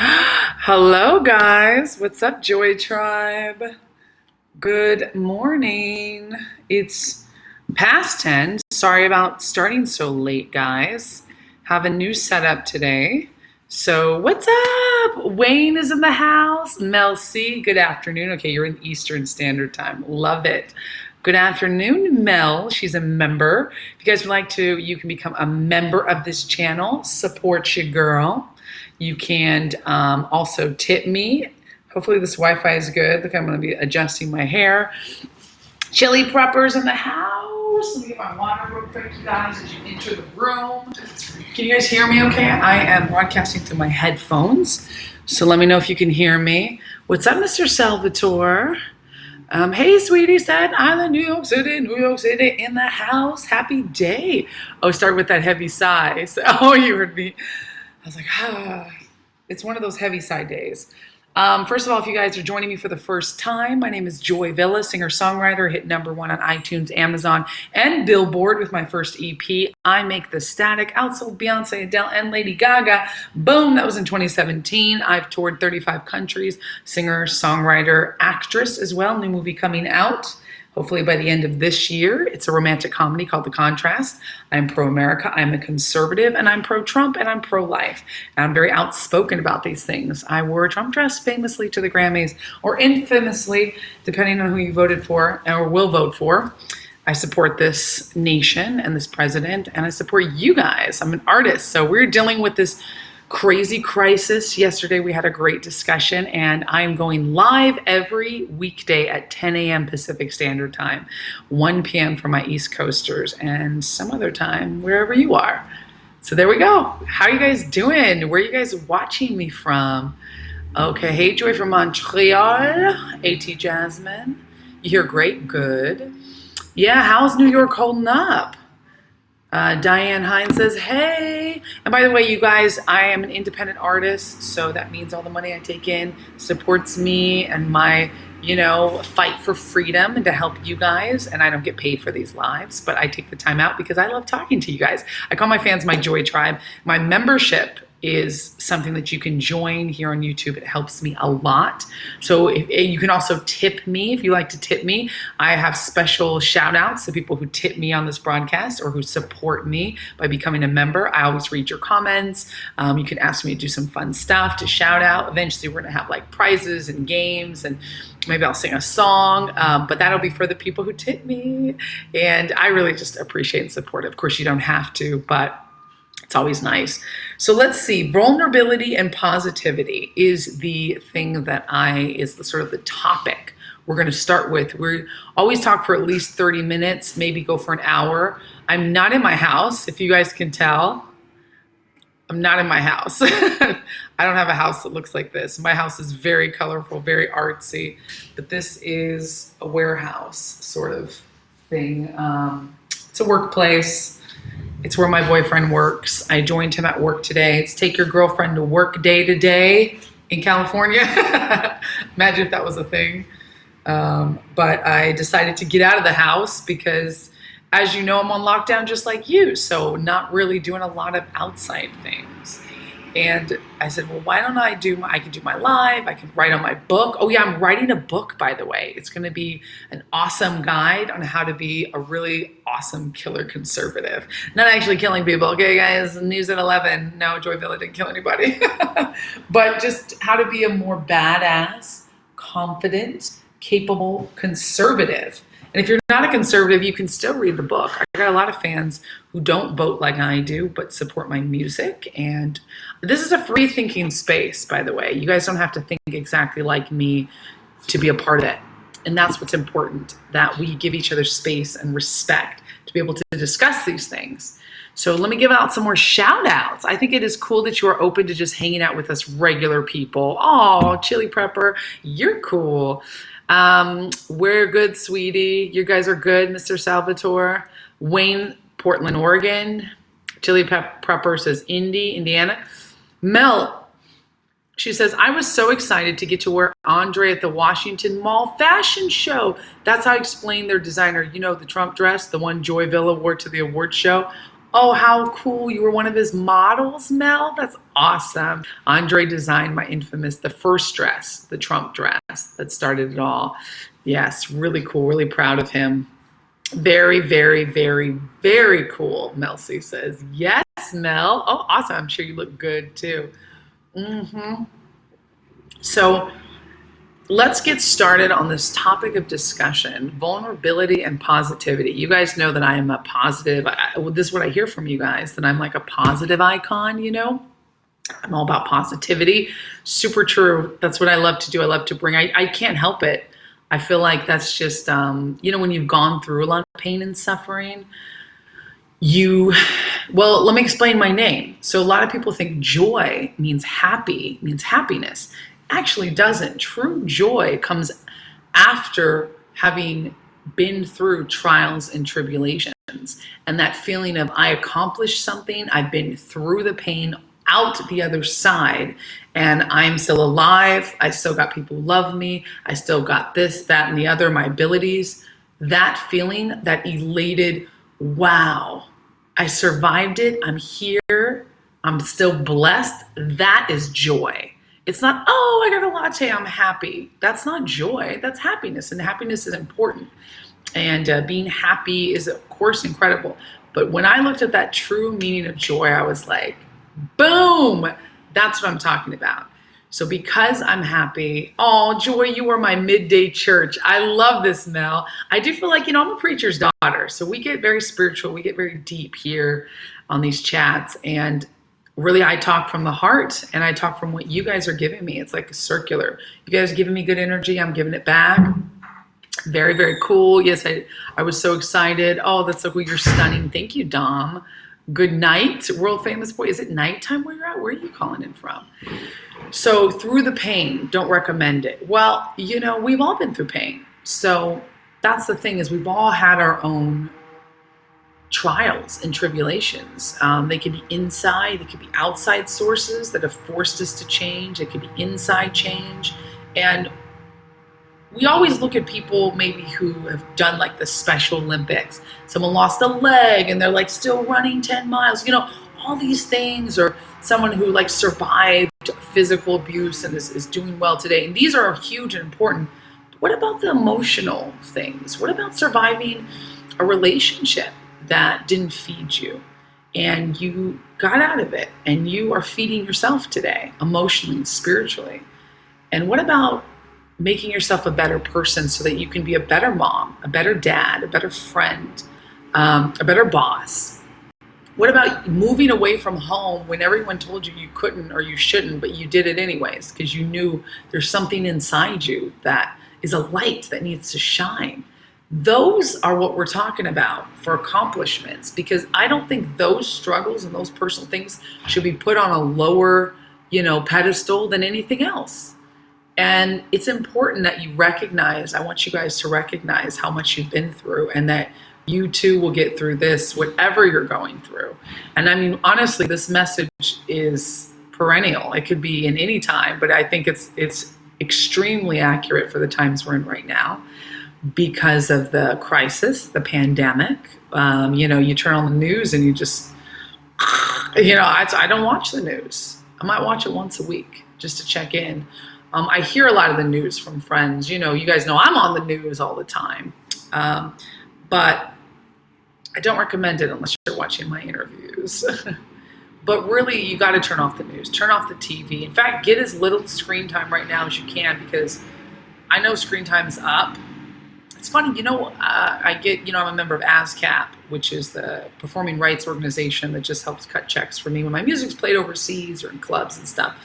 Hello, guys. What's up, Joy Tribe? Good morning. It's past 10. Sorry about starting so late, guys. Have a new setup today. So, what's up? Wayne is in the house. Mel C, good afternoon. Okay, you're in Eastern Standard Time. Love it. Good afternoon, Mel. She's a member. If you guys would like to, you can become a member of this channel. Support your girl. You can also tip me. Hopefully this Wi-Fi is good. Look, I'm going to be adjusting my hair. Chili preppers in the house. Let me get my water real quick, you guys, as you enter the room. Can you guys hear me okay? I am broadcasting through my headphones. So let me know if you can hear me. What's up, Mr. Salvatore? Hey, sweetie, Staten Island, New York City, in the house. Happy day. Oh, start with that heavy sigh. So, oh, you heard me. I was like, it's one of those heavy side days. First of all, if you guys are joining me for the first time, my name is Joy Villa, singer-songwriter, hit #1 on iTunes, Amazon, and Billboard with my first EP, I Make the Static, outsold Beyonce, Adele, and Lady Gaga. Boom, that was in 2017. I've toured 35 countries, singer, songwriter, actress as well, new movie coming out. Hopefully by the end of this year. It's a romantic comedy called The Contrast. I'm pro-America, I'm a conservative, and I'm pro-Trump, and I'm pro-life. And I'm very outspoken about these things. I wore a Trump dress famously to the Grammys, or infamously, depending on who you voted for or will vote for. I support this nation and this president, and I support you guys. I'm an artist, so we're dealing with this crazy crisis. Yesterday we had a great discussion, and I'm going live every weekday at 10 a.m. Pacific Standard Time, 1 p.m. for my East Coasters, and some other time wherever you are. So there we go. How are you guys doing? Where are you guys watching me from? Okay, hey, Joy from Montreal, AT Jasmine. You hear great? Good. Yeah, how's New York holding up? Diane Hines says, hey. And by the way, you guys, I am an independent artist, so that means all the money I take in supports me and my, fight for freedom and to help you guys. And I don't get paid for these lives, but I take the time out because I love talking to you guys. I call my fans my Joy Tribe. My membership is something that you can join here on YouTube. It helps me a lot. So you can also tip me if you like to tip me. I have special shout outs to people who tip me on this broadcast or who support me by becoming a member. I always read your comments. You can ask me to do some fun stuff to shout out. Eventually we're gonna have like prizes and games, and maybe I'll sing a song, but that'll be for the people who tip me. And I really just appreciate and support it. Of course you don't have to, but it's always nice. So let's see, vulnerability and positivity is the thing that is the sort of the topic we're gonna start with. We always talk for at least 30 minutes, maybe go for an hour. I'm not in my house, if you guys can tell. I'm not in my house. I don't have a house that looks like this. My house is very colorful, very artsy, but this is a warehouse sort of thing. It's a workplace. It's where my boyfriend works. I joined him at work today. It's take your girlfriend to work day to day in California. Imagine if that was a thing. But I decided to get out of the house because, as you know, I'm on lockdown just like you. So not really doing a lot of outside things. And I said, well, why don't I can do my live, I can write on my book. Oh yeah, I'm writing a book, by the way. It's gonna be an awesome guide on how to be a really awesome killer conservative. Not actually killing people, okay guys, news at 11. No, Joy Villa didn't kill anybody. But just how to be a more badass, confident, capable conservative. And if you're not a conservative, you can still read the book. I got a lot of fans who don't vote like I do, but support my music. And this is a free thinking space, by the way. You guys don't have to think exactly like me to be a part of it. And that's what's important, that we give each other space and respect to be able to discuss these things. So let me give out some more shout outs. I think it is cool that you are open to just hanging out with us regular people. Oh, Chili Prepper, you're cool. We're good, sweetie. You guys are good, Mr. Salvatore. Wayne, Portland, Oregon. Chili Prepper says Indiana. Mel, she says, I was so excited to get to wear Andre at the Washington Mall fashion show. That's how I explained their designer. You know, the Trump dress, the one Joy Villa wore to the award show. Oh, how cool. You were one of his models, Mel? That's awesome. Andre designed my infamous, the first dress, the Trump dress that started it all. Yes, really cool. Really proud of him. Very, very, very, very cool, Mel C says. Yes, Mel. Oh, awesome. I'm sure you look good too. hmm So let's get started on this topic of discussion, vulnerability and positivity. You guys know that I am a positive, this is what I hear from you guys, that I'm like a positive icon, I'm all about positivity. Super true. That's what I love to do. I love to bring, I can't help it. I feel like that's just, when you've gone through a lot of pain and suffering, well, let me explain my name. So a lot of people think joy means happy, means happiness. Actually doesn't. True joy comes after having been through trials and tribulations. And that feeling of I accomplished something, I've been through the pain, out the other side, and I'm still alive. I still got people who love me. I still got this, that, and the other, my abilities. That feeling, that elated, wow, I survived it. I'm here. I'm still blessed. That is joy. It's not, oh, I got a latte, I'm happy. That's not joy. That's happiness. And happiness is important. And being happy is, of course, incredible. But when I looked at that true meaning of joy, I was like, boom, that's what I'm talking about. So because I'm happy, oh, Joy, you are my midday church. I love this, Mel. I do feel like, I'm a preacher's daughter. So we get very spiritual. We get very deep here on these chats. And really, I talk from the heart and I talk from what you guys are giving me. It's like a circular. You guys are giving me good energy. I'm giving it back. Very, very cool. Yes, I was so excited. Oh, that's so cool. You're stunning. Thank you, Dom. Good night, world famous boy. Is it nighttime where you're at? Where are you calling in from? So through the pain, don't recommend it. Well, we've all been through pain. So that's the thing, is we've all had our own trials and tribulations. They could be inside, they could be outside sources that have forced us to change. It could be inside change. And we always look at people maybe who have done like the Special Olympics. Someone lost a leg and they're like still running 10 miles, all these things, or someone who like survived physical abuse and is doing well today. And these are huge and important. But what about the emotional things? What about surviving a relationship that didn't feed you and you got out of it and you are feeding yourself today, emotionally and spiritually? And what about making yourself a better person so that you can be a better mom, a better dad, a better friend, a better boss? What about moving away from home when everyone told you you couldn't or you shouldn't, but you did it anyways because you knew there's something inside you that is a light that needs to shine? Those are what we're talking about for accomplishments, because I don't think those struggles and those personal things should be put on a lower, pedestal than anything else. And it's important that you recognize, I want you guys to recognize how much you've been through and that you too will get through this, whatever you're going through. And I mean, honestly, this message is perennial. It could be in any time, but I think it's extremely accurate for the times we're in right now because of the crisis, the pandemic. You turn on the news and you just, I don't watch the news. I might watch it once a week just to check in. I hear a lot of the news from friends. You guys know I'm on the news all the time. But I don't recommend it unless you're watching my interviews. But really, you got to turn off the news, turn off the TV. In fact, get as little screen time right now as you can, because I know screen time is up. It's funny, I'm a member of ASCAP, which is the performing rights organization that just helps cut checks for me when my music's played overseas or in clubs and stuff.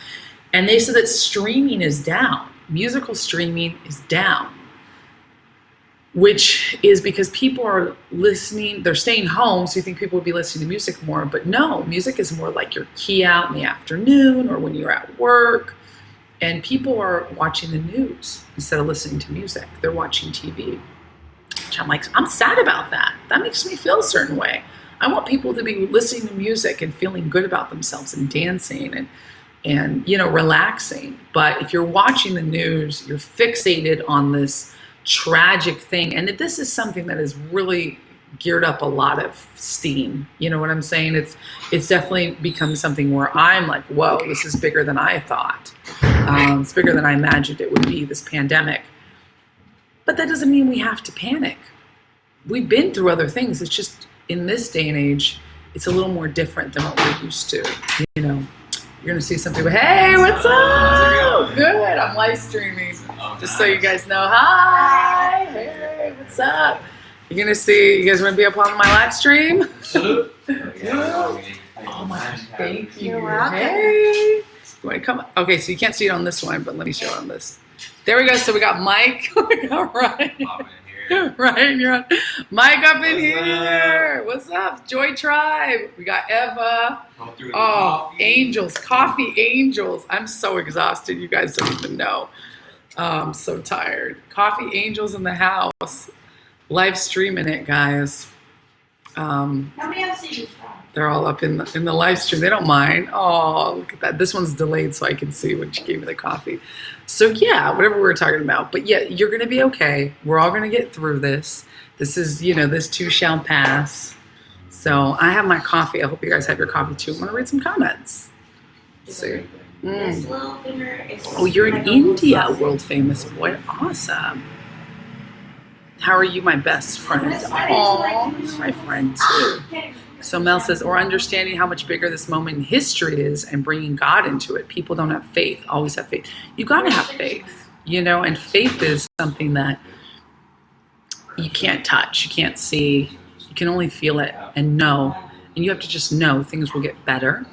And they said that streaming is down. Musical streaming is down, which is because people are listening. They're staying home, so you think people would be listening to music more. But no, music is more like your key out in the afternoon or when you're at work. And people are watching the news instead of listening to music. They're watching TV. Which I'm like, I'm sad about that. That makes me feel a certain way. I want people to be listening to music and feeling good about themselves and dancing and relaxing. But if you're watching the news, you're fixated on this tragic thing. And this is something that is really geared up a lot of steam. You know what I'm saying? It's definitely become something where I'm like, whoa, this is bigger than I thought. It's bigger than I imagined it would be, this pandemic. But that doesn't mean we have to panic. We've been through other things. It's just in this day and age, it's a little more different than what we're used to. You know, you're gonna see some people. Hey, what's up? Good. I'm live streaming, just so you guys know. Hi. Hey, what's up? You're gonna see. You guys want to be up on my live stream? Oh my gosh, thank you. Hey. You want to come? Okay, so you can't see it on this one, but let me show it on this. There we go. So we got Mike. We got Ryan. Ryan, you're on. Mike up in here. What's up, Joy Tribe? We got Eva. Oh, angels, coffee angels. I'm so exhausted. You guys don't even know. I'm so tired. Coffee angels in the house. Live streaming it, guys. They're all up in the live stream. They don't mind. Oh, look at that. This one's delayed so I can see when she gave me the coffee. So yeah, whatever we were talking about. But yeah, you're going to be okay. We're all going to get through this. This is, this too shall pass. So I have my coffee. I hope you guys have your coffee too. I'm going to read some comments. Let's see. Oh, you're in India, world famous boy. Awesome. How are you, my best friend? Oh, you're my friend too. So Mel says, or understanding how much bigger this moment in history is and bringing God into it. People don't have faith, always have faith. You got to have faith, and faith is something that you can't touch, you can't see, you can only feel it and know. And you have to just know things will get better.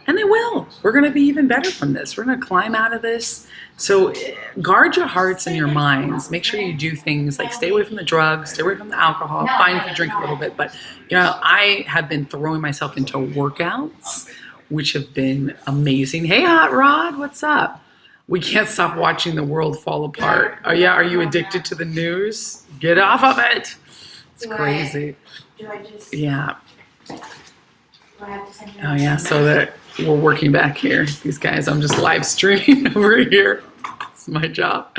And they will. We're going to be even better from this. We're going to climb out of this. So guard your hearts and your minds. Make sure you do things like stay away from the drugs, stay away from the alcohol. Fine if you drink a little bit. But, I have been throwing myself into workouts, which have been amazing. Hey, Hot Rod, what's up? We can't stop watching the world fall apart. Oh, yeah. Are you addicted to the news? Get off of it. It's crazy. Yeah. Oh, yeah. So that we're working back here. These guys, I'm just live streaming over here. It's my job.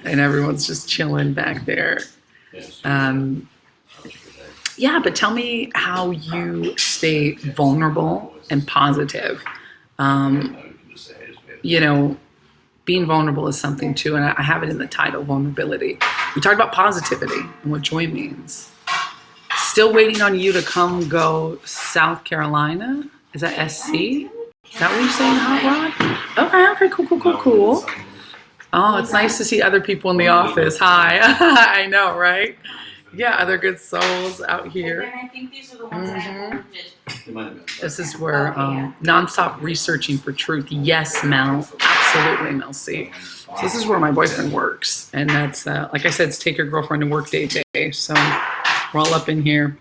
And everyone's just chilling back there. Yeah, but tell me how you stay vulnerable and positive. Being vulnerable is something too, and I have it in the title, vulnerability. We talked about positivity and what joy means. Still waiting on you to come go South Carolina. Is that SC? Is that what you're saying, Hot Rod? Okay, cool. Oh, it's nice to see other people in the office. Hi. I know, right? Yeah, other good souls out here. And I think these are the ones that I This is where nonstop researching for truth. Yes, Mel. Absolutely, Mel C. So this is where my boyfriend works. And that's, like I said, it's take your girlfriend to work day. So we're all up in here.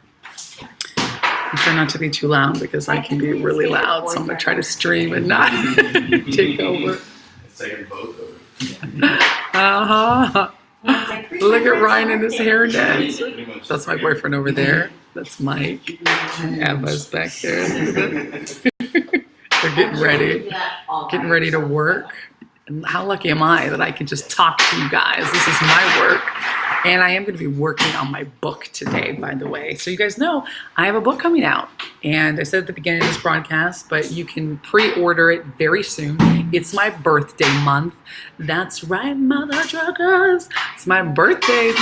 I'm trying not to be too loud because I can be really loud. So I'm going to try to stream and not take over. Look at Ryan and his hairnet. That's my boyfriend over there. That's Mike. Eva's back there. They're getting ready to work. And how lucky am I that I can just talk to you guys? This is my work. And I am going to be working on my book today, by the way. So you guys know I have a book coming out. And I said at the beginning of this broadcast, but you can pre-order it very soon. It's my birthday month. That's right, mother truckers. It's my birthday,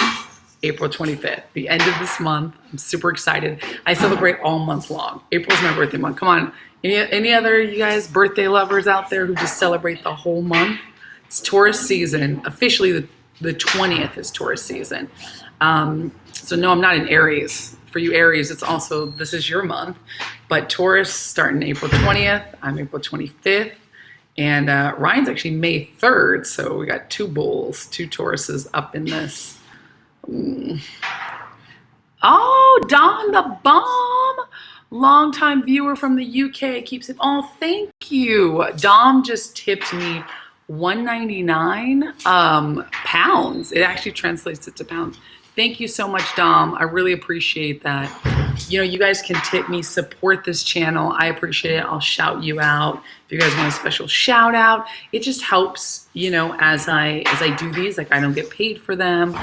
April 25th, the end of this month. I'm super excited. I celebrate all month long. April's my birthday month. Come on. Any other you guys birthday lovers out there who just celebrate the whole month? It's Taurus season. Officially, the 20th is Taurus season. So no, I'm not in Aries. For you Aries, it's also, this is your month. But Taurus starting April 20th. I'm April 25th. And Ryan's actually May 3rd. So we got two bulls, two Tauruses up in this. Oh, Don the Bomb. Longtime viewer from the UK keeps it. Oh, thank you. Dom just tipped me $1.99 pounds. It actually translates it to pounds. Thank you so much, Dom. I really appreciate that. You guys can tip me, support this channel. I appreciate it. I'll shout you out. If you guys want a special shout out, it just helps, as I do these, like I don't get paid for them.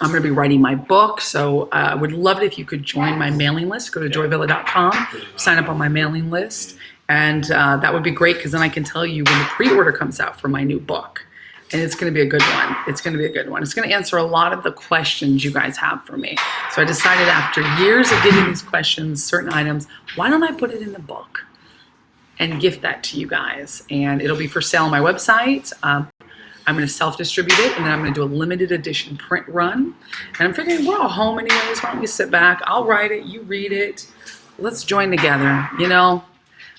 I'm going to be writing my book, so I would love it if you could join my mailing list. Go to joyvilla.com, sign up on my mailing list, and that would be great because then I can tell you when the pre-order comes out for my new book. And it's going to be a good one. It's going to be a good one. It's going to answer a lot of the questions you guys have for me. So I decided after years of getting these questions, certain items, why don't I put it in the book and gift that to you guys? And it'll be for sale on my website. I'm going to self-distribute it, and then I'm going to do a limited edition print run. And I'm figuring we're all home anyways. Why don't we sit back? I'll write it. You read it. Let's join together. You know,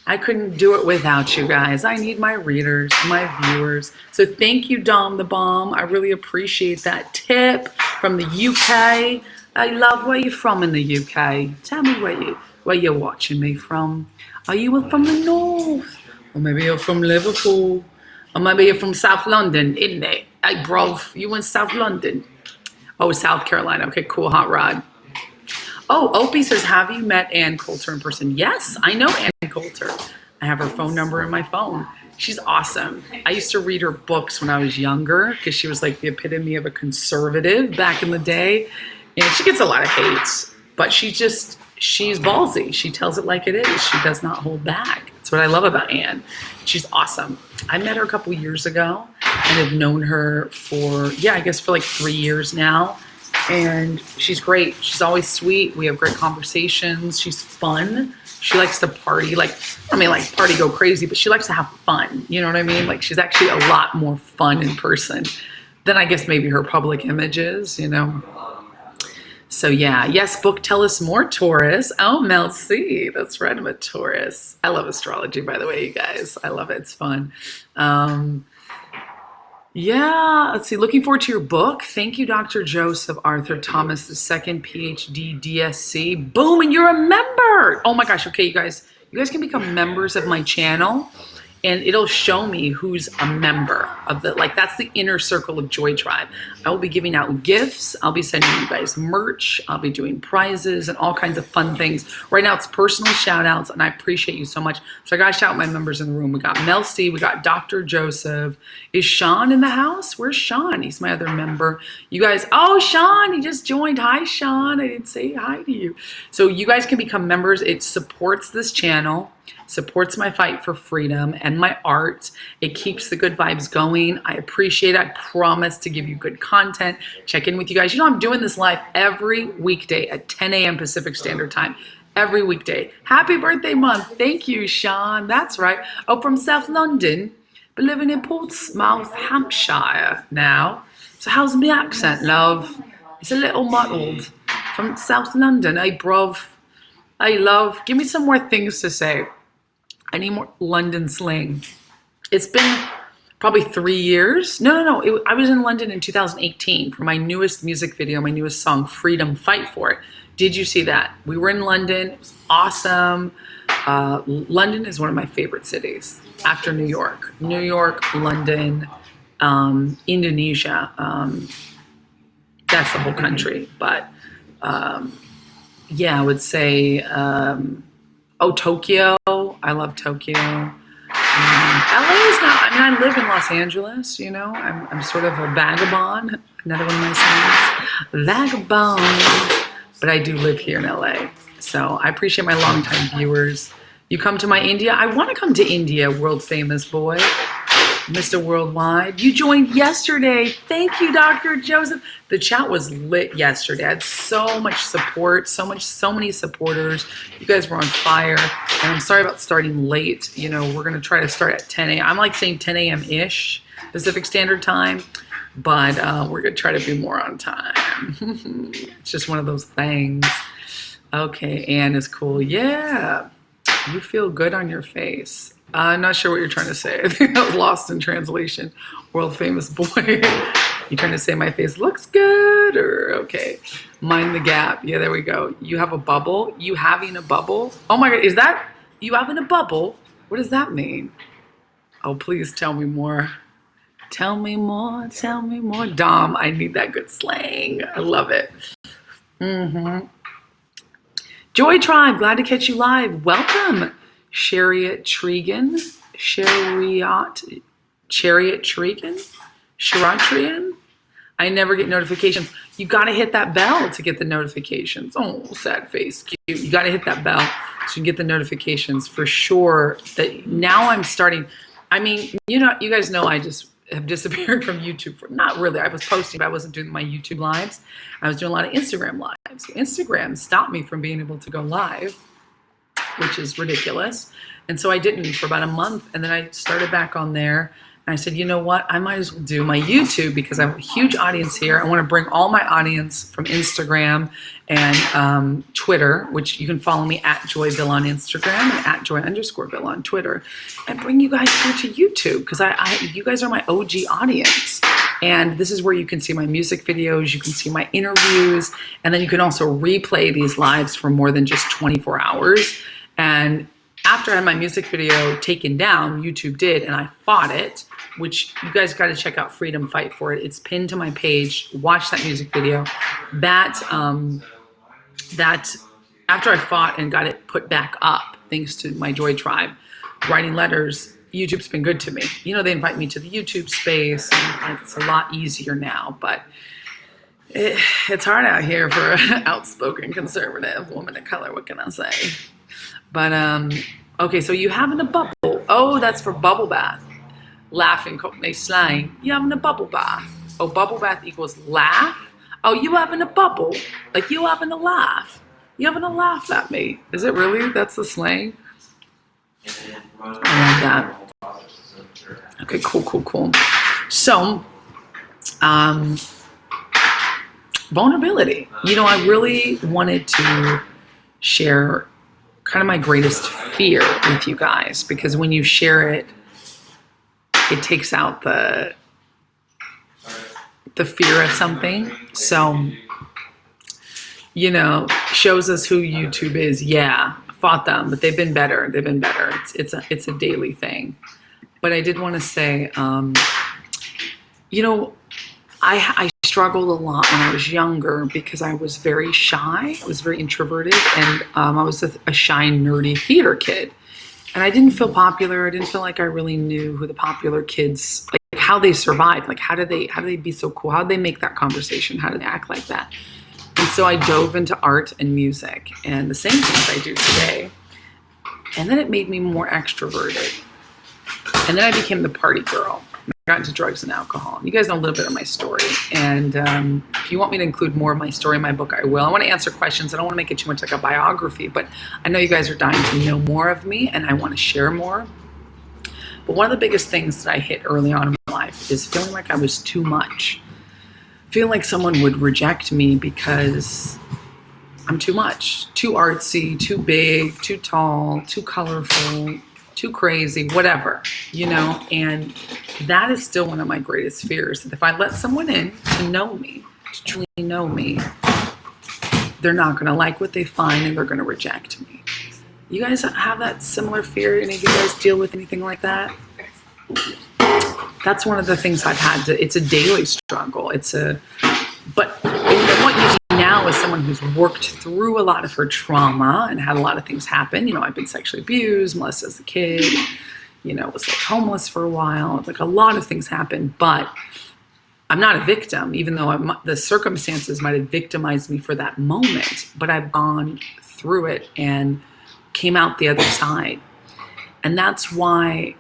I couldn't do it without you guys. I need my readers, my viewers. So thank you, Dom the Bomb. I really appreciate that tip from the UK. I love where you're from in the UK. Tell me where you're watching me from. Are you from the north? Or maybe you're from Liverpool. Or maybe you're from South London, isn't it? Hey, bro, you in South London? Oh, South Carolina. Okay, cool, hot rod. Oh, Opie says, have you met Ann Coulter in person? Yes, I know Ann Coulter. I have her phone number in my phone. She's awesome. I used to read her books when I was younger because she was like the epitome of a conservative back in the day. And she gets a lot of hate, but she's ballsy. She tells it like it is. She does not hold back. That's what I love about Ann. She's awesome. I met her a couple years ago and have known her for, I guess for like 3 years now. And she's great. She's always sweet. We have great conversations. She's fun. She likes to party. Like party go crazy, but she likes to have fun. You know what I mean? Like she's actually a lot more fun in person than I guess maybe her public image is, you know? So yeah, yes, book, tell us more, Taurus. Oh, Mel C, that's right, I'm a Taurus. I love astrology, by the way, you guys. I love it, it's fun. Yeah, let's see, looking forward to your book. Thank you, Dr. Joseph Arthur Thomas II, PhD, DSC. Boom, and you're a member. Oh my gosh, okay, you guys can become members of my channel. And it'll show me who's a member of that's the inner circle of Joy Tribe. I will be giving out gifts. I'll be sending you guys merch. I'll be doing prizes and all kinds of fun things. Right now it's personal shout outs and I appreciate you so much. So I gotta shout out my members in the room. We got Mel C, we got Dr. Joseph. Is Sean in the house? Where's Sean? He's my other member. You guys, oh, Sean, he just joined. Hi, Sean, I didn't say hi to you. So you guys can become members. It supports this channel, supports my fight for freedom and my art. It keeps the good vibes going. I appreciate it. I promise to give you good content. Check in with you guys. You know, I'm doing this live every weekday at 10 a.m. Pacific Standard Time. Every weekday. Happy birthday month. Thank you, Sean. That's right. Oh, from South London, but living in Portsmouth, Hampshire now. So how's my accent, love? It's a little muddled. From South London, hey, bruv. Hey, love. Give me some more things to say. I need more London slang. It's been probably 3 years. No. I was in London in 2018 for my newest music video, my newest song, Freedom, Fight For It. Did you see that? We were in London. It was awesome. London is one of my favorite cities after New York. New York, London, Indonesia. That's the whole country. But I would say... Tokyo. I love Tokyo. LA is not, I live in Los Angeles, you know. I'm sort of a vagabond. Another one of my songs. Vagabond. But I do live here in LA. So I appreciate my longtime viewers. You come to my India? I want to come to India, world famous boy. Mr. Worldwide. You joined yesterday. Thank you, Dr. Joseph. The chat was lit yesterday. I had so much support, so many supporters. You guys were on fire. And I'm sorry about starting late. You know, we're going to try to start at 10 a.m. I'm like saying 10 a.m.-ish Pacific Standard Time, but we're going to try to be more on time. It's just one of those things. Okay, Anne is cool. Yeah, you feel good on your face. I'm not sure what you're trying to say. I think I was lost in translation. World famous boy. You trying to say my face looks good or okay? Mind the gap. Yeah, there we go. You have a bubble. You having a bubble? Oh my God, is that you having a bubble? What does that mean? Oh, please tell me more. Tell me more. Tell me more. Dom, I need that good slang. I love it. Joy Tribe, glad to catch you live. Welcome. Chariot Tregan, Sharatrian. I never get notifications. You got to hit that bell to get the notifications. Oh, sad face, cute. You got to hit that bell so you get the notifications for sure. That now I'm starting. I mean, you guys know I just have disappeared from YouTube for not really. I was posting, but I wasn't doing my YouTube lives. I was doing a lot of Instagram lives. So Instagram stopped me from being able to go live, which is ridiculous. And so I didn't for about a month. And then I started back on there. And I said, you know what? I might as well do my YouTube because I have a huge audience here. I want to bring all my audience from Instagram and Twitter, which you can follow me at joyvilla on Instagram and at joy_villa on Twitter, and bring you guys here to YouTube because you guys are my OG audience. And this is where you can see my music videos, you can see my interviews, and then you can also replay these lives for more than just 24 hours. And after I had my music video taken down, YouTube did, and I fought it, which you guys got to check out Freedom Fight for it. It's pinned to my page. Watch that music video. That after I fought and got it put back up, thanks to my Joy Tribe, writing letters, YouTube's been good to me. You know, they invite me to the YouTube space, and it's a lot easier now, but it's hard out here for an outspoken conservative woman of color. What can I say? But, okay, so you having a bubble. Oh, that's for bubble bath. Laughing, Cockney slang. You having a bubble bath. Oh, bubble bath equals laugh. Oh, you having a bubble. Like you having a laugh. You having a laugh at me. Is it really? That's the slang? I like that. Okay, cool. So, vulnerability. You know, I really wanted to share kind of my greatest fear with you guys, because when you share it, it takes out the fear of something. So, you know, shows us who YouTube is. Yeah, I fought them, but they've been better. It's a daily thing. But I did want to say, you know, I struggled a lot when I was younger because I was very shy. I was very introverted, and I was a shy, nerdy theater kid. And I didn't feel popular. I didn't feel like I really knew who the popular kids, like how they survived. Like how do they be so cool? How do they make that conversation? How do they act like that? And so I dove into art and music and the same things I do today. And then it made me more extroverted. And then I became the party girl. I got into drugs and alcohol. You guys know a little bit of my story. And if you want me to include more of my story in my book, I will. I want to answer questions. I don't want to make it too much like a biography, but I know you guys are dying to know more of me, and I want to share more. But one of the biggest things that I hit early on in my life is feeling like I was too much. Feeling like someone would reject me because I'm too much. Too artsy, too big, too tall, too colorful, too crazy, whatever, you know. And that is still one of my greatest fears, that if I let someone in to know me, to truly know me, they're not going to like what they find and they're going to reject me. You guys have that similar fear? Any of you guys deal with anything like that? That's one of the things I've had to, it's a daily struggle. But what you see now is someone who's worked through a lot of her trauma and had a lot of things happen. You know, I've been sexually abused, molested as a kid, you know, was like homeless for a while. Like a lot of things happened, but I'm not a victim, even though the circumstances might have victimized me for that moment, but I've gone through it and came out the other side. And that's why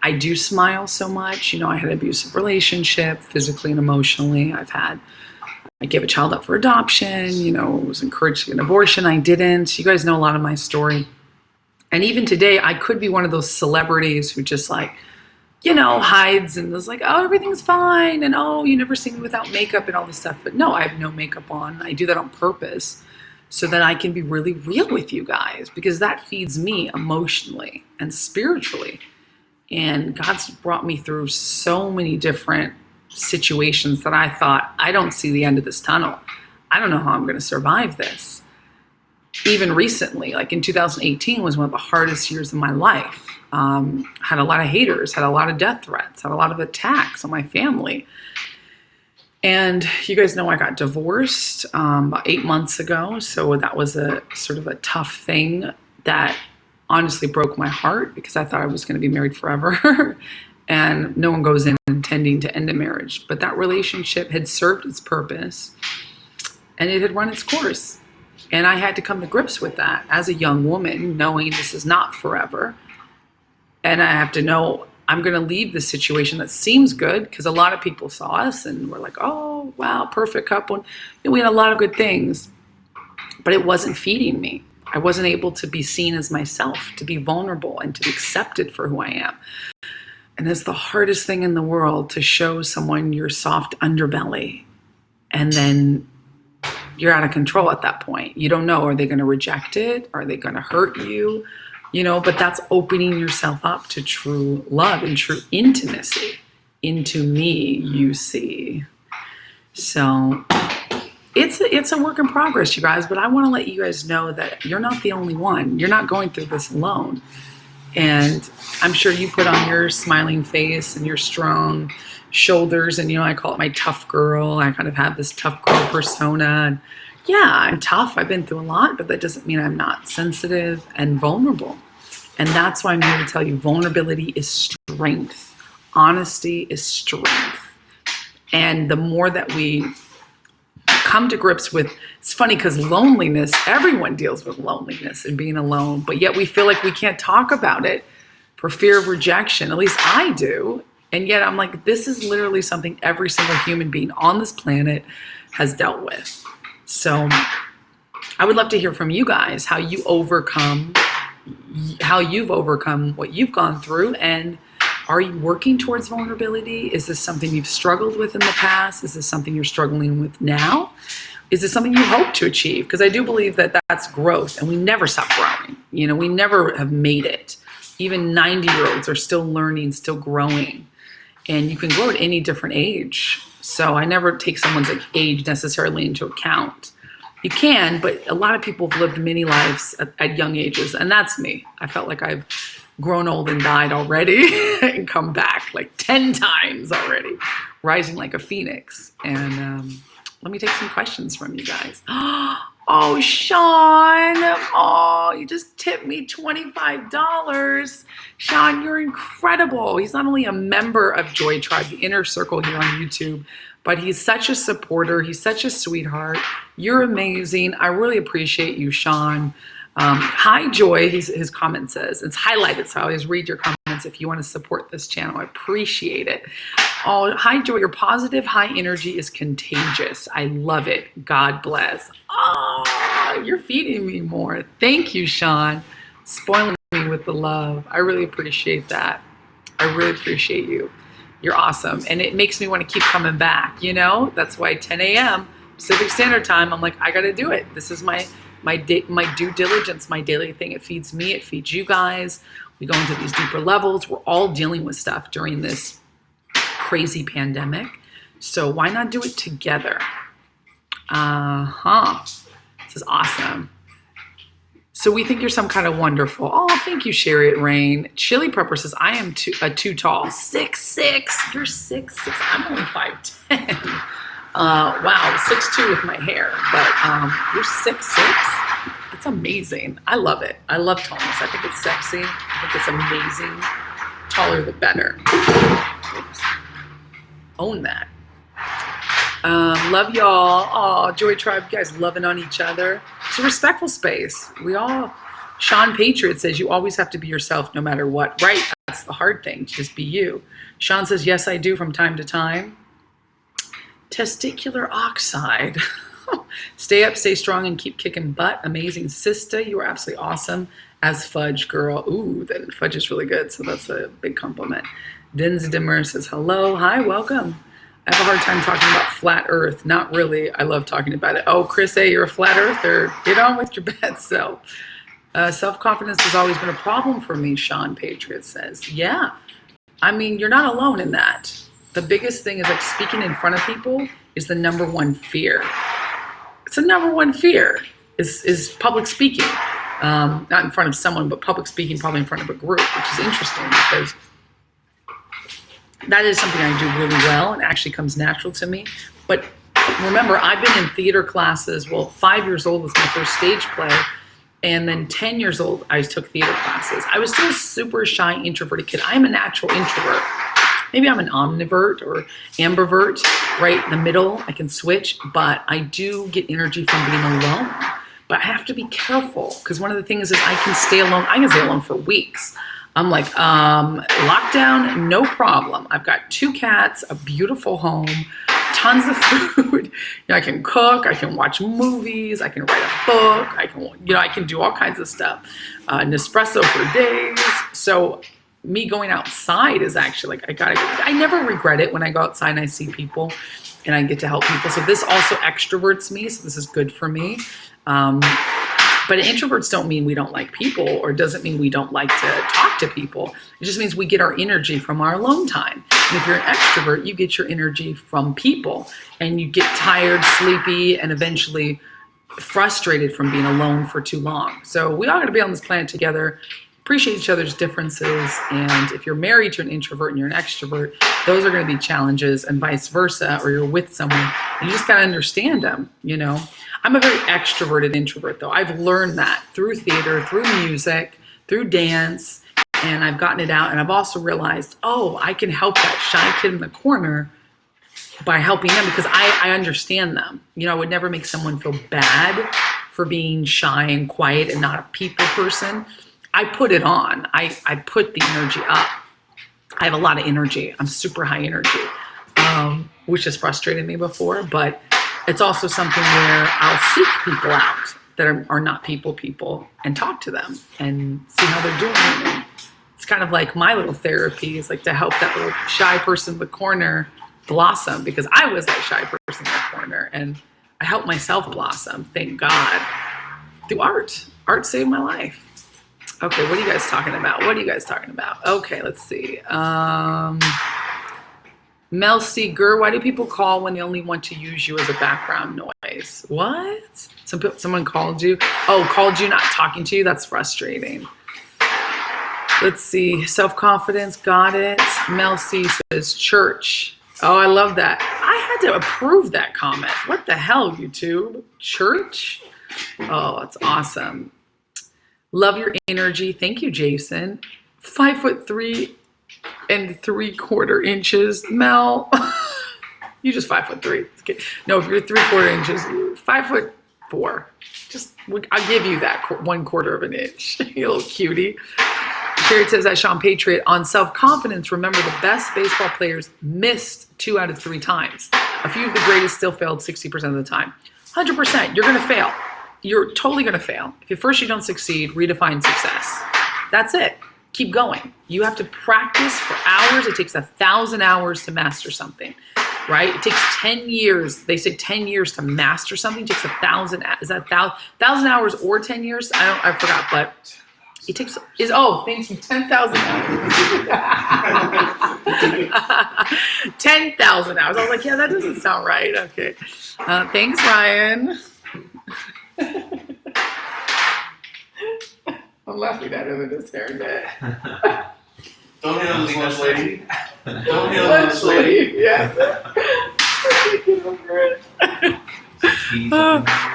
I do smile so much. You know, I had an abusive relationship, physically and emotionally. I gave a child up for adoption, you know, was encouraged to get an abortion. I didn't. You guys know a lot of my story. And even today, I could be one of those celebrities who just like, you know, hides and is like, oh, everything's fine. And oh, you never see me without makeup and all this stuff. But no, I have no makeup on. I do that on purpose so that I can be really real with you guys, because that feeds me emotionally and spiritually. And God's brought me through so many different situations that I thought, I don't see the end of this tunnel. I don't know how I'm going to survive this. Even recently, like in 2018 was one of the hardest years of my life. Had a lot of haters, had a lot of death threats, had a lot of attacks on my family. And you guys know I got divorced about 8 months ago. So that was a sort of a tough thing that honestly broke my heart, because I thought I was going to be married forever. and no one goes in intending to end a marriage, but that relationship had served its purpose and it had run its course. And I had to come to grips with that as a young woman, knowing this is not forever. And I have to know I'm going to leave this situation that seems good, because a lot of people saw us and were like, oh, wow, perfect couple. And we had a lot of good things, but it wasn't feeding me. I wasn't able to be seen as myself, to be vulnerable and to be accepted for who I am. And it's the hardest thing in the world to show someone your soft underbelly, and then you're out of control at that point. You don't know, are they going to reject it? Are they going to hurt you? You know, but that's opening yourself up to true love and true intimacy. Into me, you see. So it's a work in progress, you guys, but I want to let you guys know that you're not the only one. You're not going through this alone. And I'm sure you put on your smiling face and your strong shoulders, and, you know, I call it my tough girl. I kind of have this tough girl persona. And yeah, I'm tough. I've been through a lot, but that doesn't mean I'm not sensitive and vulnerable. And that's why I'm here to tell you, vulnerability is strength. Honesty is strength. And the more that we come to grips with, it's funny because loneliness, everyone deals with loneliness and being alone, but yet we feel like we can't talk about it for fear of rejection. At least I do. And yet I'm like, this is literally something every single human being on this planet has dealt with. So I would love to hear from you guys how you've overcome what you've gone through. And are you working towards vulnerability? Is this something you've struggled with in the past? Is this something you're struggling with now? Is this something you hope to achieve? Because I do believe that that's growth, and we never stop growing. You know, we never have made it. Even 90-year-olds are still learning, still growing. And you can grow at any different age. So I never take someone's age necessarily into account. You can, but a lot of people have lived many lives at young ages, and that's me. I felt like I've grown old and died already and come back like 10 times already, rising like a phoenix. And let me take some questions from you guys. Oh, Sean, oh, you just tipped me $25. Sean, you're incredible. He's not only a member of Joy Tribe, the inner circle here on YouTube, but he's such a supporter. He's such a sweetheart. You're amazing. I really appreciate you, Sean. Hi, Joy, his comment says. It's highlighted, so I always read your comments if you want to support this channel. I appreciate it. Oh, hi, Joy, your positive, high energy is contagious. I love it. God bless. Oh, you're feeding me more. Thank you, Sean. Spoiling me with the love. I really appreciate that. I really appreciate you. You're awesome. And it makes me want to keep coming back, you know? That's why 10 a.m. Pacific Standard Time, I'm like, I got to do it. This is my due diligence, my daily thing. It feeds me, it feeds you guys. We go into these deeper levels. We're all dealing with stuff during this crazy pandemic. So why not do it together? This is awesome. So we think you're some kind of wonderful. Oh, thank you, Chariot Rain. Chili Pepper says, I am too tall. 6'6". You're 6'6". I'm only 5'10". Wow, 6'2" with my hair, but you're 6'6". That's amazing. I love it. I love tallness. I think it's sexy. I think it's amazing. Taller the better. Oops. Own that. Love y'all. Oh, Joy Tribe, you guys loving on each other. It's a respectful space. Sean Patriot says, you always have to be yourself no matter what. Right, that's the hard thing, just be you. Sean says, yes, I do from time to time. Testicular oxide. Stay up, stay strong, and keep kicking butt. Amazing sister. You are absolutely awesome. As Fudge girl. Ooh, then Fudge is really good, so that's a big compliment. Dins Dimmer says, hello. Hi, welcome. I have a hard time talking about flat earth. Not really. I love talking about it. Oh, Chris A., you're a flat earther. Get on with your best self. Self-confidence has always been a problem for me, Sean Patriot says. Yeah. I mean, you're not alone in that. The biggest thing is like speaking in front of people is the number one fear. It's the number one fear is public speaking. Not in front of someone, but public speaking probably in front of a group, which is interesting because that is something I do really well and actually comes natural to me. But remember, I've been in theater classes. Well, 5 years old was my first stage play. And then 10 years old, I took theater classes. I was still a super shy, introverted kid. I'm a natural introvert. maybe I'm an omnivert or ambivert, right in the middle. I can switch, but I do get energy from being alone. But I have to be careful because one of the things is I can stay alone. I can stay alone for weeks. I'm like, lockdown, no problem. I've got 2 cats, a beautiful home, tons of food. I can cook, I can watch movies, I can write a book, I can do all kinds of stuff. Nespresso for days. So me going outside is actually like, I never regret it when I go outside and I see people and I get to help people. So this also extroverts me. So this is good for me. But introverts don't mean we don't like people, or doesn't mean we don't like to talk to people. It just means we get our energy from our alone time. And if you're an extrovert, you get your energy from people, and you get tired, sleepy, and eventually frustrated from being alone for too long. So we all got to be on this planet together, appreciate each other's differences. And if you're married to an introvert and you're an extrovert, those are going to be challenges, and vice versa, or you're with someone, you just got to understand them, I'm a very extroverted introvert, though. I've learned that through theater, through music, through dance, and I've gotten it out. And I've also realized, I can help that shy kid in the corner by helping them because I understand them. I would never make someone feel bad for being shy and quiet and not a people person. I put it on. I put the energy up. I have a lot of energy. I'm super high energy, which has frustrated me before, but it's also something where I'll seek people out that are not people and talk to them and see how they're doing. And it's kind of like my little therapy is like to help that little shy person in the corner blossom, because I was that shy person in the corner and I helped myself blossom, thank God, through art. Art saved my life. Okay, what are you guys talking about? Okay, let's see. Mel C. Gurr, why do people call when they only want to use you as a background noise? What? Someone called you? Called you, not talking to you? That's frustrating. Let's see. Self-confidence, got it. Mel C. says church. Oh, I love that. I had to approve that comment. What the hell, YouTube? Church? Oh, that's awesome. Love your energy. Thank you, Jason. 5'3" and 3/4 inches. Mel, you just 5'3". Okay. No, if you're 3/4 inches, you're 5'4". I'll give you that 1/4 of an inch. You little cutie. Sherry says that Sean Patriot on self-confidence. Remember, the best baseball players missed 2 out of 3 times. A few of the greatest still failed 60% of the time. 100%. You're going to fail. You're totally going to fail. If at first you don't succeed, redefine success. That's it. Keep going. You have to practice for hours. It takes 1,000 hours to master something, right? It takes 10 years. They say 10 years to master something. It takes 1,000. Is that 1,000 hours or 10 years? I forgot, but it takes thank you, 10,000 hours. 10,000 hours. I was like, yeah, that doesn't sound right. Okay. Thanks, Ryan. I'm laughing at him in his hairnet. Don't hit on this lunch lady. Don't hit on Lunch this lady. Yeah.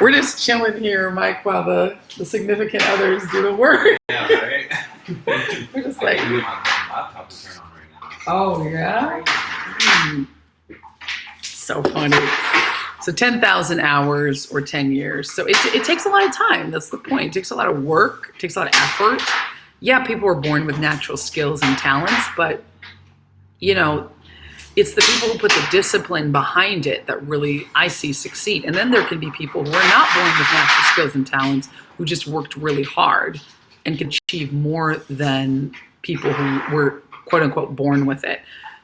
We're just chilling here, Mike, while the significant others do the work. Yeah, right? We're just like, My laptop is turned on right now. oh, yeah? So funny. So 10,000 hours or 10 years. So it takes a lot of time. That's the point. It takes a lot of work. It takes a lot of effort. Yeah, people are born with natural skills and talents, but, it's the people who put the discipline behind it that really, I see, succeed. And then there can be people who are not born with natural skills and talents who just worked really hard and can achieve more than people who were, quote unquote, born with it.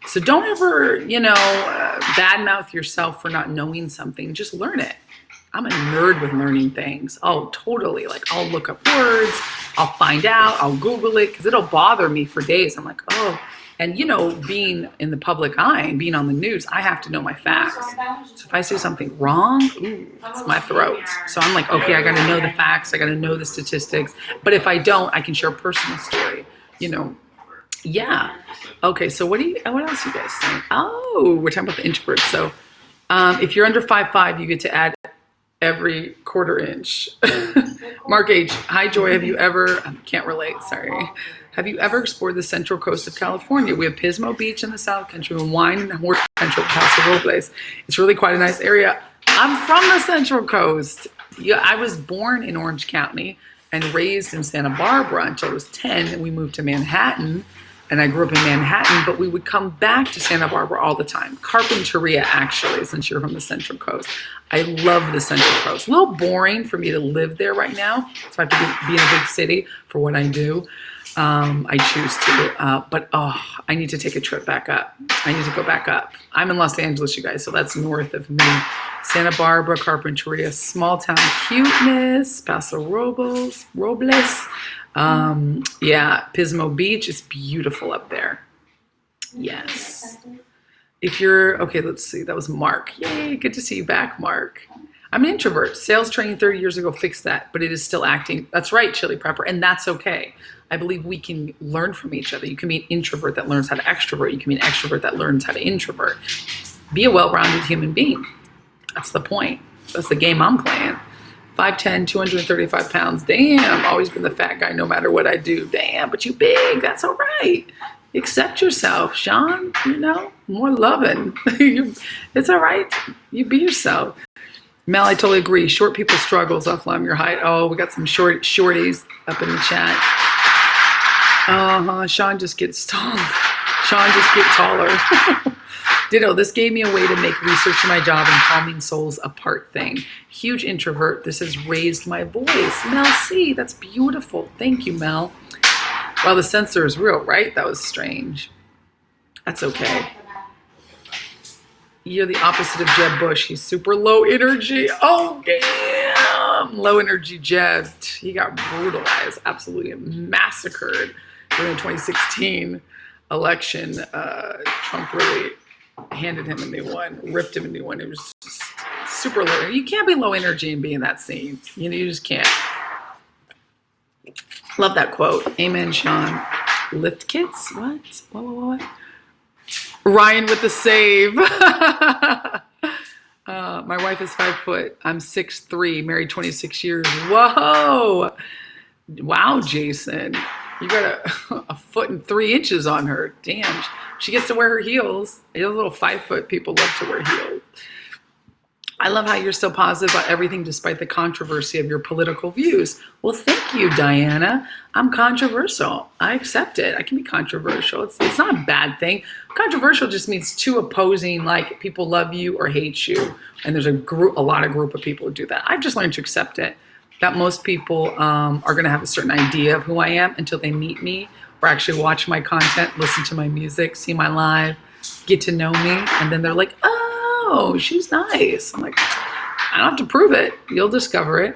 So don't ever, badmouth yourself for not knowing something. Just learn it. I'm a nerd with learning things. Oh, totally. Like, I'll look up words, I'll find out, I'll Google it, because it'll bother me for days. I'm like, oh. And, being in the public eye and being on the news, I have to know my facts. So if I say something wrong, it's my throat. So I'm like, okay, I got to know the facts. I got to know the statistics. But if I don't, I can share a personal story, Yeah. Okay, so what else you guys think? Oh, we're talking about the introverts. So if you're under 5'5", you get to add every 1/4 inch. Mark H, hi Joy, have you ever, can't relate, sorry. Have you ever explored the central coast of California? We have Pismo Beach in the South Country and wine and horse country, Paso Robles. It's really quite a nice area. I'm from the Central Coast. Yeah, I was born in Orange County and raised in Santa Barbara until I was 10, and we moved to Manhattan. And I grew up in Manhattan, but we would come back to Santa Barbara all the time. Carpinteria, actually, since you're from the Central Coast. I love the Central Coast. A little boring for me to live there right now, so I have to be in a big city for what I do. I choose to, but I need to take a trip back up. I need to go back up. I'm in Los Angeles, you guys, so that's north of me. Santa Barbara, Carpinteria, small town cuteness, Paso Robles. Yeah, Pismo Beach is beautiful up there. Yes. If you're, okay, let's see, that was Mark. Yay, good to see you back, Mark. I'm an introvert. Sales training 30 years ago fixed that, but it is still acting. That's right, Chili Pepper, and that's okay. I believe we can learn from each other. You can be an introvert that learns how to extrovert. You can be an extrovert that learns how to introvert. Be a well-rounded human being. That's the point. That's the game I'm playing. 5'10", 235 pounds. Damn, always been the fat guy no matter what I do. Damn, but you big. That's all right. Accept yourself, Sean. You know, more loving. It's all right. You be yourself. Mel, I totally agree. Short people struggles offline your height. Oh, we got some shorties up in the chat. Sean just gets tall. Sean just gets taller. Ditto, this gave me a way to make research in my job and calming souls apart thing. Huge introvert. This has raised my voice. Mel C, that's beautiful. Thank you, Mel. Wow, the sensor is real, right? That was strange. That's okay. You're the opposite of Jeb Bush. He's super low energy. Oh, damn. Low energy Jeb. He got brutalized, absolutely massacred during the 2016 election. Trump really handed him a new one, ripped him a new one. It was just super low. You can't be low energy and be in that scene. You know, you just can't. Love that quote. Amen, Sean. Lift kits? What? Ryan with the save. My wife is 5 foot. I'm 6'3", married 26 years. Whoa. Wow, Jason. You got a foot and 3 inches on her. Damn. She gets to wear her heels. Those little 5 foot people love to wear heels. I love how you're so positive about everything despite the controversy of your political views. Well, thank you, Diana. I'm controversial. I accept it. I can be controversial. It's not a bad thing. Controversial just means two opposing, like people love you or hate you. And there's a lot of people who do that. I've just learned to accept it. That most people are going to have a certain idea of who I am until they meet me or actually watch my content, listen to my music, see my live, get to know me. And then they're like, oh, she's nice. I'm like, I don't have to prove it. You'll discover it.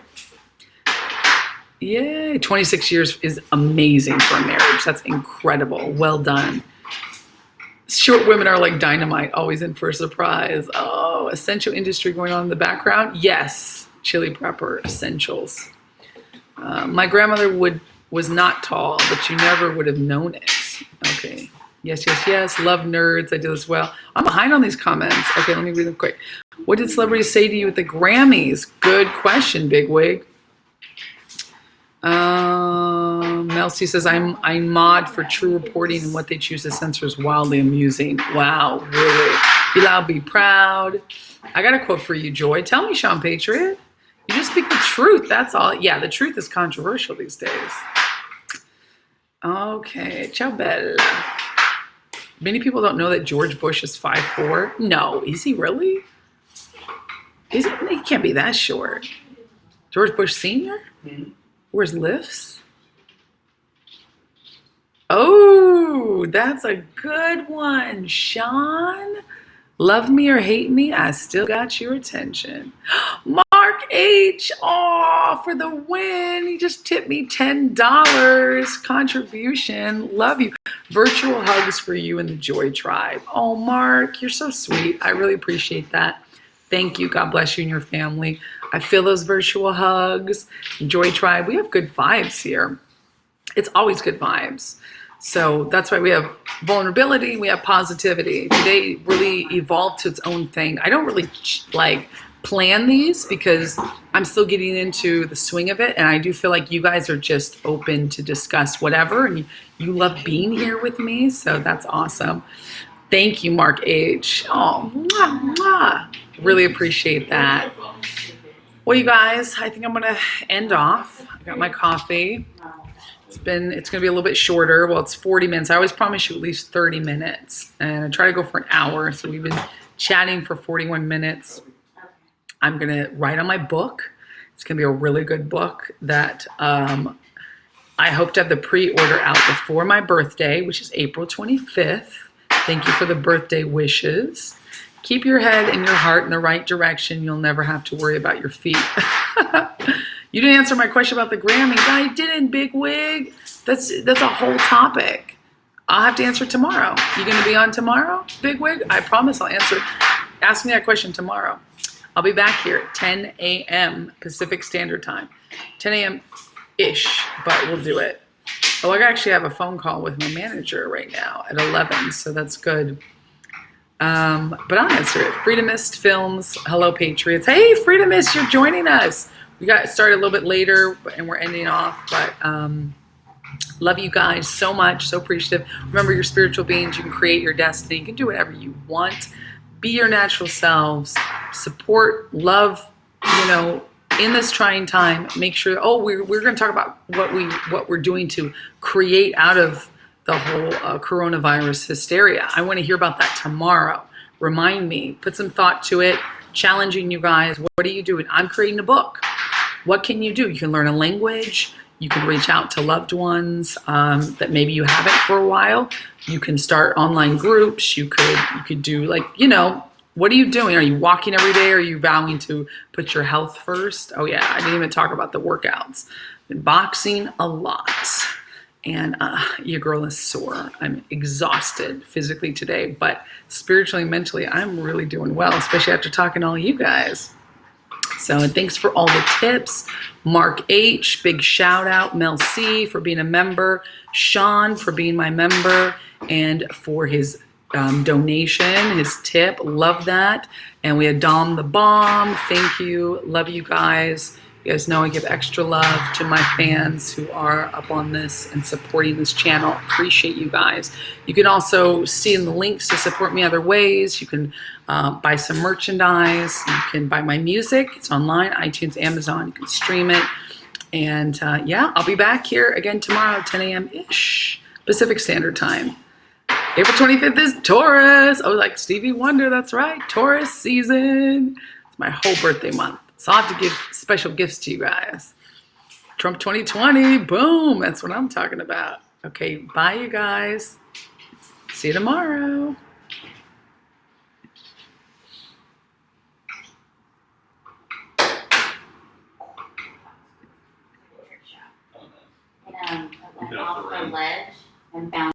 Yay. 26 years is amazing for a marriage. That's incredible. Well done. Short women are like dynamite, always in for a surprise. Oh, essential industry going on in the background? Yes. Chili Pepper essentials. My grandmother was not tall, but you never would have known it. Okay. Yes. Love nerds. I do as well. I'm behind on these comments. Okay, let me read them quick. What did celebrities say to you at the Grammys? Good question, Bigwig. Mel C says, I'm mod for true reporting, and what they choose to censor is wildly amusing. Wow, really? Be loud, be proud. I got a quote for you, Joy. Tell me, Sean Patriot. You just speak the truth, that's all. Yeah, the truth is controversial these days. Okay, ciao bella. Many people don't know that George Bush is 5'4". No, is he really? He can't be that short. George Bush Sr.? Mm-hmm. Wears lifts? Oh, that's a good one, Sean. Love me or hate me, I still got your attention. Mark H. Oh, for the win. He just tipped me $10 contribution. Love you. Virtual hugs for you and the Joy Tribe. Oh, Mark, you're so sweet. I really appreciate that. Thank you. God bless you and your family. I feel those virtual hugs. Joy Tribe, we have good vibes here. It's always good vibes. So that's why we have vulnerability, we have positivity. Today really evolved to its own thing. I don't really plan these because I'm still getting into the swing of it, and I do feel like you guys are just open to discuss whatever, and you love being here with me, so that's awesome. Thank you, Mark H. Oh, mwah, mwah. Really appreciate that. Well, you guys, I think I'm gonna end off. I got my coffee. It's gonna be a little bit shorter. Well, it's 40 minutes. I always promise you at least 30 minutes, and I try to go for an hour. So we've been chatting for 41 minutes. I'm gonna write on my book. It's gonna be a really good book that I hope to have the pre-order out before my birthday, which is April 25th. Thank you for the birthday wishes. Keep your head and your heart in the right direction. You'll never have to worry about your feet. You didn't answer my question about the Grammys. I didn't, Big Wig. That's a whole topic. I'll have to answer tomorrow. You gonna be on tomorrow, Big Wig? I promise I'll answer. Ask me that question tomorrow. I'll be back here at 10 a.m. Pacific Standard Time. 10 a.m.-ish, but we'll do it. Oh, I actually have a phone call with my manager right now at 11, so that's good. But I'll answer it. Freedomist Films, hello Patriots. Hey, Freedomist, you're joining us. We got started a little bit later, and we're ending off, but love you guys so much, so appreciative. Remember, you're spiritual beings. You can create your destiny. You can do whatever you want. Be your natural selves. Support, love, in this trying time. Make sure, we're going to talk about what we're doing to create out of the whole coronavirus hysteria. I want to hear about that tomorrow. Remind me, put some thought to it, challenging you guys. What are you doing? I'm creating a book. What can you do? You can learn a language. You can reach out to loved ones that maybe you haven't for a while. You can start online groups. You could do what are you doing? Are you walking every day? Are you vowing to put your health first? Oh yeah, I didn't even talk about the workouts. Been boxing a lot. And your girl is sore. I'm exhausted physically today, but spiritually and mentally, I'm really doing well, especially after talking to all you guys. So, and thanks for all the tips. Mark H, big shout out. Mel C for being a member. Sean for being my member and for his donation, his tip. Love that. And we had Dom the Bomb. Thank you. Love you guys. You guys know I give extra love to my fans who are up on this and supporting this channel. Appreciate you guys. You can also see in the links to support me other ways. You can buy some merchandise. You can buy my music. It's online, iTunes, Amazon. You can stream it. And I'll be back here again tomorrow, 10 a.m.-ish, Pacific Standard Time. April 25th is Taurus. Oh, like Stevie Wonder, that's right. Taurus season. It's my whole birthday month. So I'll have to give special gifts to you guys. Trump 2020, boom. That's what I'm talking about. Okay, bye you guys. See you tomorrow. Went off the ledge and found